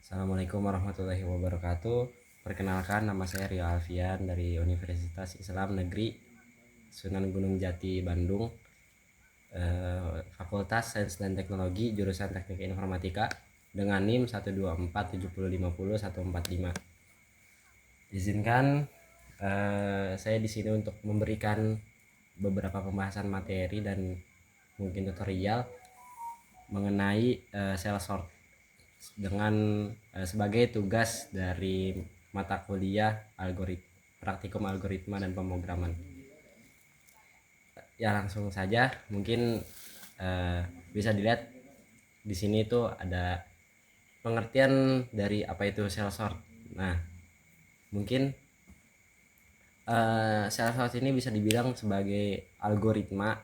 Assalamualaikum warahmatullahi wabarakatuh. Perkenalkan, nama saya Rio Alfian dari Universitas Islam Negeri Sunan Gunung Jati, Bandung. Fakultas Sains dan Teknologi, jurusan Teknik Informatika dengan NIM 1247050 145. Izinkan saya di sini untuk memberikan beberapa pembahasan materi dan mungkin tutorial mengenai cell sort dengan sebagai tugas dari mata kuliah praktikum algoritma dan pemrograman. Ya, langsung saja mungkin bisa dilihat di sini itu ada pengertian dari apa itu cell sort. Nah, mungkin cell sort ini bisa dibilang sebagai algoritma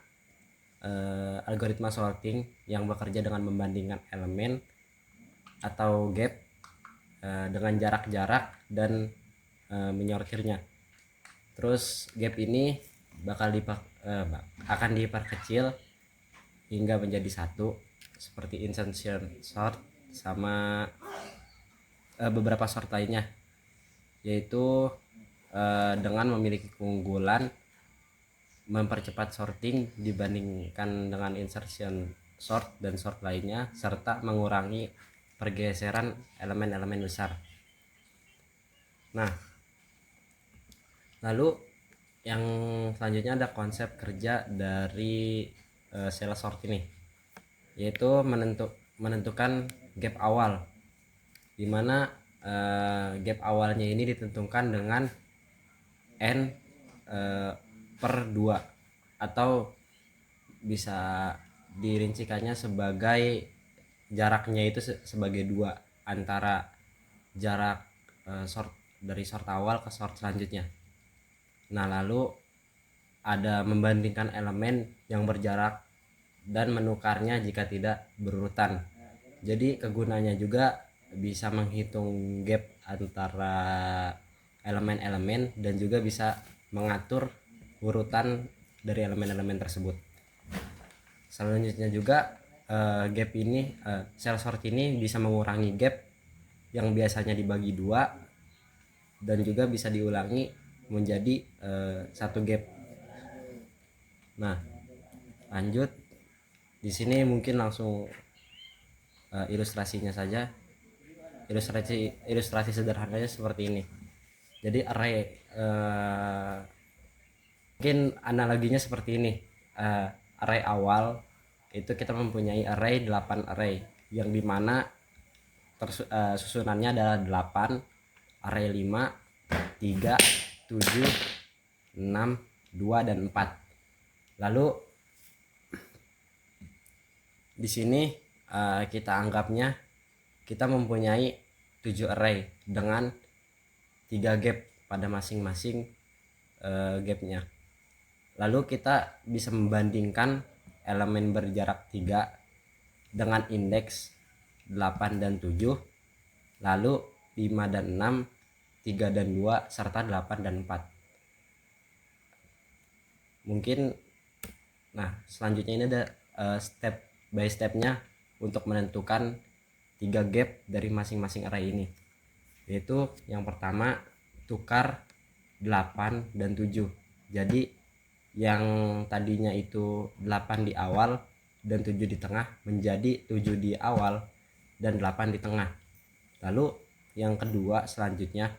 sorting yang bekerja dengan membandingkan elemen atau gap dengan jarak-jarak dan menyortirnya. Terus gap ini akan diperkecil hingga menjadi satu, seperti insertion sort sama beberapa sort lainnya, yaitu dengan memiliki keunggulan mempercepat sorting dibandingkan dengan insertion sort dan sort lainnya, serta mengurangi pergeseran elemen-elemen besar. Nah, lalu yang selanjutnya ada konsep kerja dari cell sort ini, yaitu menentukan gap awal, dimana gap awalnya ini ditentukan dengan n per 2, atau bisa dirincikannya sebagai jaraknya itu sebagai 2 antara jarak sort dari sort awal ke sort selanjutnya. Nah, lalu ada membandingkan elemen yang berjarak dan menukarnya jika tidak berurutan. Jadi kegunaannya juga bisa menghitung gap antara elemen-elemen dan juga bisa mengatur urutan dari elemen-elemen tersebut. Selanjutnya juga gap ini cell sort ini bisa mengurangi gap yang biasanya dibagi 2 dan juga bisa diulangi menjadi satu gap. Nah, lanjut di sini mungkin langsung ilustrasinya saja. Ilustrasi sederhananya seperti ini. Jadi mungkin analoginya seperti ini. Array awal itu kita mempunyai array 8 array, yang dimana susunannya adalah 8, array 5, 3, 7, 6, 2, dan 4. Lalu di sini kita anggapnya kita mempunyai 7 array dengan 3 gap pada masing-masing gapnya. Lalu kita bisa membandingkan elemen berjarak 3 dengan indeks 8 dan 7, lalu 5 dan 6, 3 dan 2, serta 8 dan 4. Mungkin selanjutnya ini ada step by stepnya untuk menentukan 3 gap dari masing-masing array ini, yaitu yang pertama tukar 8 dan 7. Jadi yang tadinya itu 8 di awal dan 7 di tengah menjadi 7 di awal dan 8 di tengah. Lalu yang kedua selanjutnya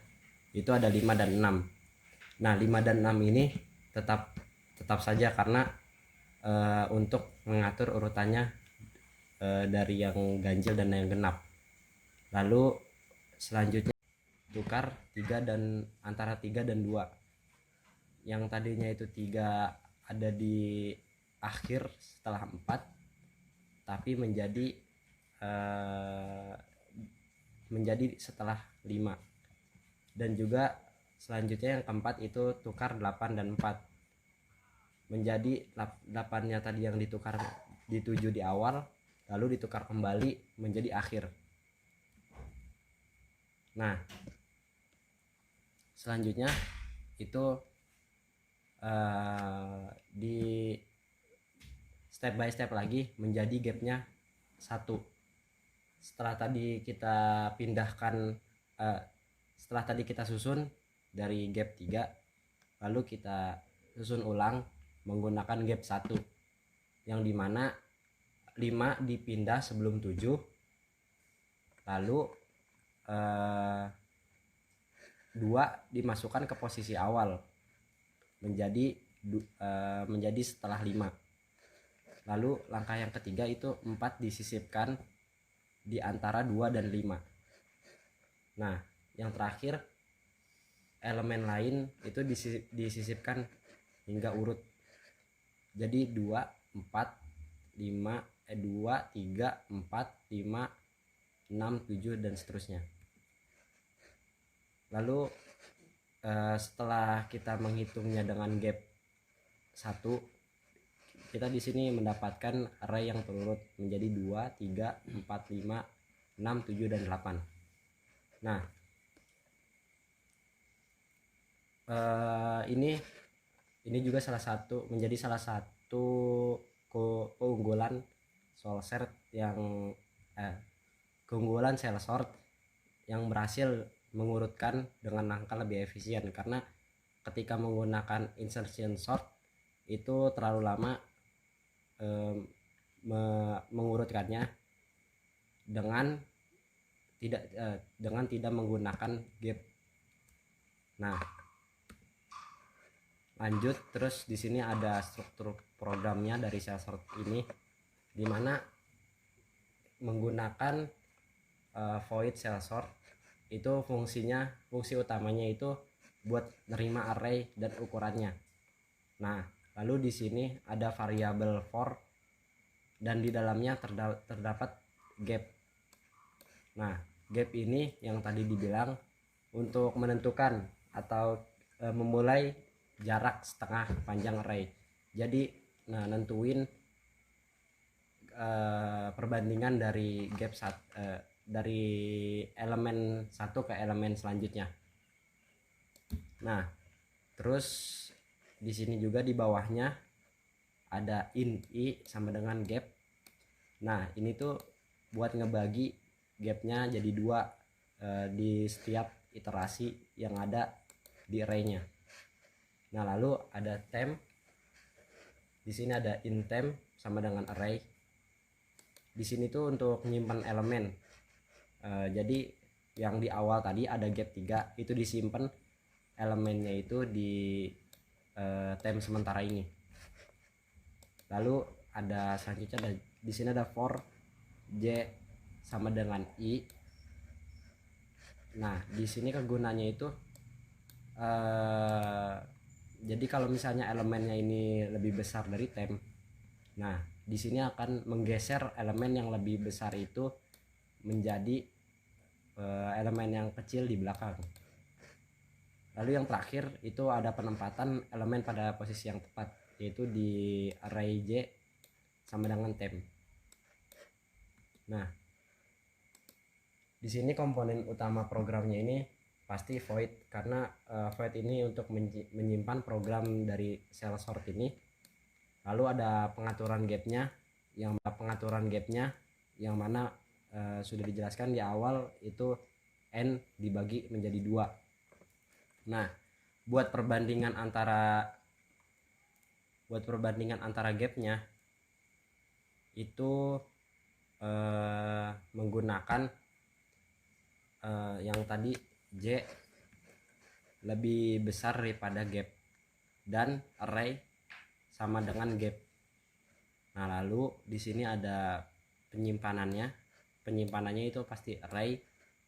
itu ada 5 dan 6. Nah, 5 dan 6 ini tetap saja karena untuk mengatur urutannya dari yang ganjil dan yang genap. Lalu selanjutnya tukar 3 dan antara 3 dan 2. Yang tadinya itu 3 ada di akhir setelah 4, tapi menjadi setelah 5. Dan juga selanjutnya yang keempat itu tukar 8 dan 4, menjadi 8-nya tadi yang ditukar di 7 di awal, lalu ditukar kembali menjadi akhir. Nah, selanjutnya itu di step by step lagi menjadi gapnya 1. setelah tadi kita pindahkan setelah tadi kita susun dari gap 3, lalu kita susun ulang menggunakan gap 1, yang dimana 5 dipindah sebelum 7, lalu 2 dimasukkan ke posisi awal menjadi setelah 5. Lalu langkah yang ketiga itu 4 disisipkan di antara 2 dan 5. Nah, yang terakhir elemen lain itu disisipkan hingga urut. Jadi 2, 4, 5, 2, 3, 4, 5, 6, 7 dan seterusnya. Lalu setelah kita menghitungnya dengan gap 1, kita di sini mendapatkan array yang terurut menjadi 2, 3, 4, 5, 6, 7 dan 8. Nah, ini juga menjadi salah satu keunggulan Solsert yang keunggulan cell sort yang berhasil mengurutkan dengan angka lebih efisien, karena ketika menggunakan insertion sort itu terlalu lama mengurutkannya dengan tidak menggunakan gap. Nah, lanjut terus di sini ada struktur programnya dari cell sort ini, dimana menggunakan void cell sort itu fungsi utamanya itu buat nerima array dan ukurannya. Nah, lalu di sini ada variabel for dan di dalamnya terdapat gap. Nah, gap ini yang tadi dibilang untuk menentukan atau memulai jarak setengah panjang array. Jadi nentuin perbandingan dari gap dari elemen satu ke elemen selanjutnya. Nah, terus di sini juga di bawahnya ada in i sama dengan gap. Nah, ini tuh buat ngebagi gapnya jadi 2 di setiap iterasi yang ada di arraynya. Nah, lalu ada temp. Di sini ada in temp sama dengan array. Di sini tuh untuk menyimpan elemen. Jadi yang di awal tadi ada gap 3 itu disimpan elemennya itu di temp sementara ini. Lalu ada selanjutnya di sini ada for j sama dengan i. Nah, di sini kegunaannya itu jadi kalau misalnya elemennya ini lebih besar dari temp, nah di sini akan menggeser elemen yang lebih besar itu menjadi elemen yang kecil di belakang. Lalu yang terakhir itu ada penempatan elemen pada posisi yang tepat, yaitu di array j sama dengan temp. Nah, di sini komponen utama programnya ini pasti void, karena void ini untuk menyimpan program dari cell sort ini. Lalu ada pengaturan gapnya yang mana sudah dijelaskan di awal, itu n dibagi menjadi 2. Nah, buat perbandingan antara gapnya itu menggunakan yang tadi j lebih besar daripada gap dan array sama dengan gap. Nah, lalu di sini ada penyimpanannya itu pasti array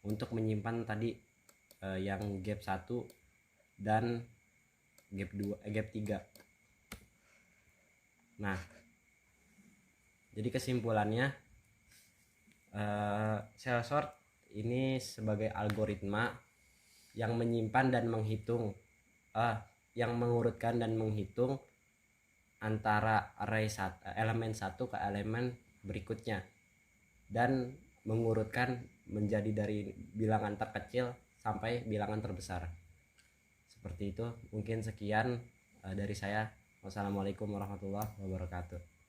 untuk menyimpan tadi yang gap 1 dan gap 3. Nah, jadi kesimpulannya cell sort ini sebagai algoritma yang menyimpan dan menghitung yang mengurutkan dan menghitung antara array elemen 1 ke elemen berikutnya, dan mengurutkan menjadi dari bilangan terkecil sampai bilangan terbesar. Seperti itu. Mungkin sekian dari saya. Wassalamualaikum warahmatullahi wabarakatuh.